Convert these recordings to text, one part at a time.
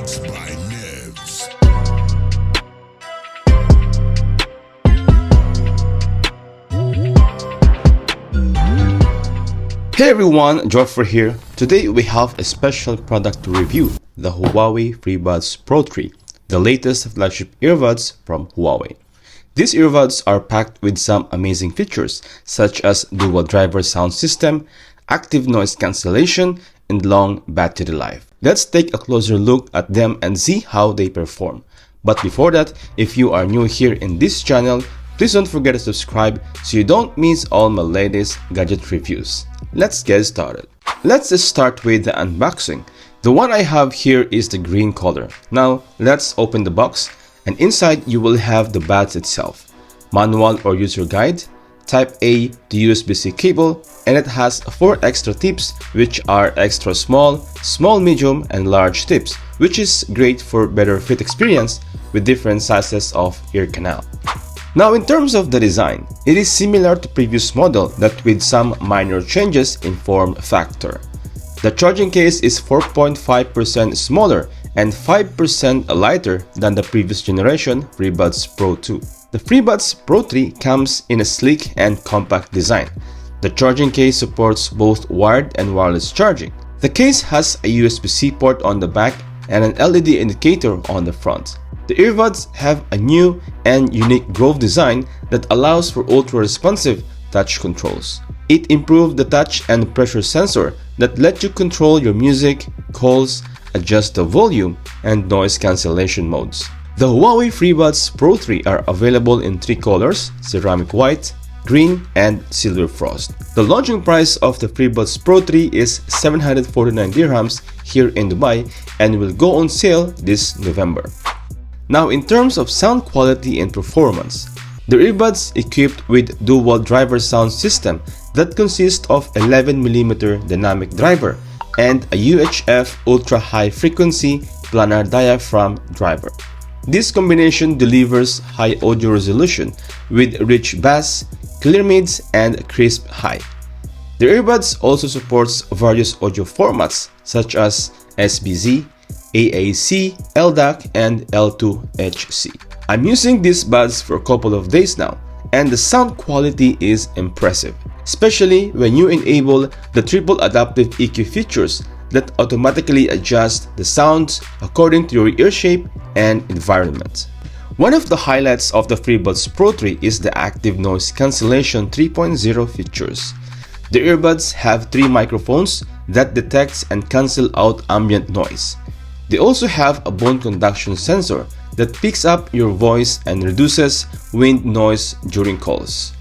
Beats by Nevs. Hey everyone, Joffrey here. Today we have a special product to review, the Huawei Freebuds Pro 3, the latest flagship earbuds from Huawei. These earbuds are packed with some amazing features such as dual driver sound system, active noise cancellation, and long battery life. Let's take a closer look at them and see how they perform. But before that, if you are new here in this channel, please don't forget to subscribe so you don't miss all my latest gadget reviews. Let's get started. Let's start with the unboxing. The one I have here is the green color. Now let's open the box, and inside you will have the buds itself, manual or user guide, Type A to USB-C cable, and it has 4 extra tips which are extra small, small, medium, and large tips, which is great for better fit experience with different sizes of ear canal. Now in terms of the design, it is similar to previous model that with some minor changes in form factor. The charging case is 4.5% smaller and 5% lighter than the previous generation Freebuds Pro 2. The Freebuds Pro 3 comes in a sleek and compact design. The charging case supports both wired and wireless charging. The case has a USB-C port on the back and an LED indicator on the front. The earbuds have a new and unique Grove design that allows for ultra-responsive touch controls. It improved the touch and pressure sensor that let you control your music, calls, adjust the volume, and noise cancellation modes. The Huawei Freebuds Pro 3 are available in 3 colors: ceramic white, green, and silver frost. The launching price of the Freebuds Pro 3 is 749 dirhams here in Dubai and will go on sale this November. Now in terms of sound quality and performance, the earbuds equipped with dual driver sound system that consists of 11mm dynamic driver and a UHF ultra high frequency planar diaphragm driver. This combination delivers high audio resolution with rich bass, clear mids, and crisp high. The earbuds also supports various audio formats such as SBZ, AAC, LDAC, and L2HC. I'm using these buds for a couple of days now, and the sound quality is impressive, especially when you enable the triple adaptive EQ features that automatically adjust the sounds according to your ear shape and environment. One of the highlights of the Freebuds Pro 3 is the active noise cancellation 3.0 features. The earbuds have 3 microphones that detects and cancel out ambient noise. They also have a bone conduction sensor that picks up your voice and reduces wind noise during calls.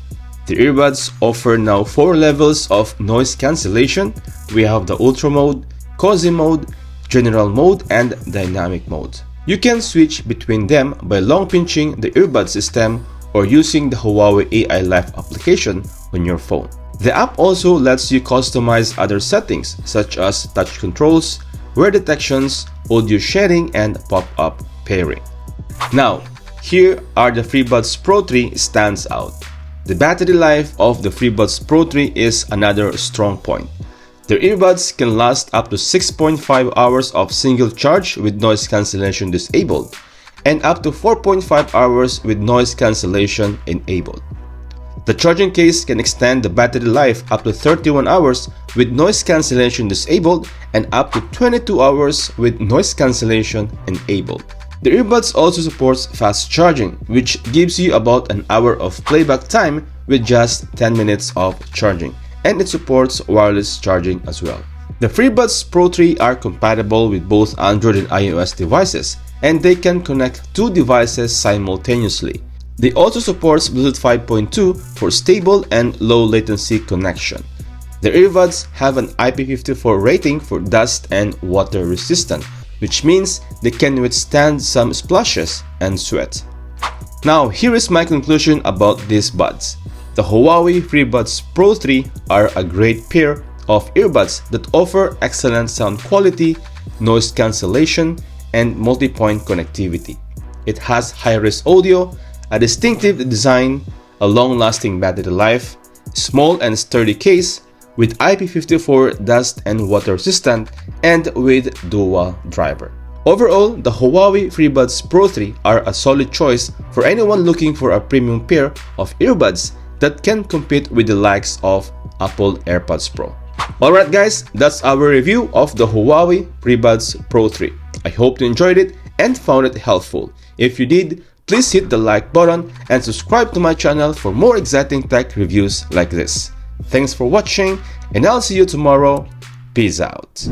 The earbuds offer now 4 levels of noise cancellation. We have the Ultra mode, Cozy mode, General mode, and Dynamic mode. You can switch between them by long pinching the earbud system or using the Huawei AI Life application on your phone. The app also lets you customize other settings such as touch controls, wear detections, audio sharing, and pop-up pairing. Now, here are the Freebuds Pro 3 stands out. The battery life of the Freebuds Pro 3 is another strong point. The earbuds can last up to 6.5 hours of single charge with noise cancellation disabled, and up to 4.5 hours with noise cancellation enabled. The charging case can extend the battery life up to 31 hours with noise cancellation disabled and up to 22 hours with noise cancellation enabled. The earbuds also supports fast charging, which gives you about an hour of playback time with just 10 minutes of charging, and it supports wireless charging as well. The Freebuds Pro 3 are compatible with both Android and iOS devices, and they can connect 2 devices simultaneously. They also support Bluetooth 5.2 for stable and low latency connection. The earbuds have an IP54 rating for dust and water resistant, which means they can withstand some splashes and sweat. Now here is my conclusion about these buds. The Huawei Freebuds Pro 3 are a great pair of earbuds that offer excellent sound quality, noise cancellation, and multi-point connectivity. It has high-res audio, a distinctive design, a long-lasting battery life, small and sturdy case, with IP54 dust and water resistant, and with dual driver. Overall, the Huawei Freebuds Pro 3 are a solid choice for anyone looking for a premium pair of earbuds that can compete with the likes of Apple AirPods Pro. Alright guys, that's our review of the Huawei Freebuds Pro 3. I hope you enjoyed it and found it helpful. If you did, please hit the like button and subscribe to my channel for more exciting tech reviews like this. Thanks for watching and I'll see you tomorrow. Peace out.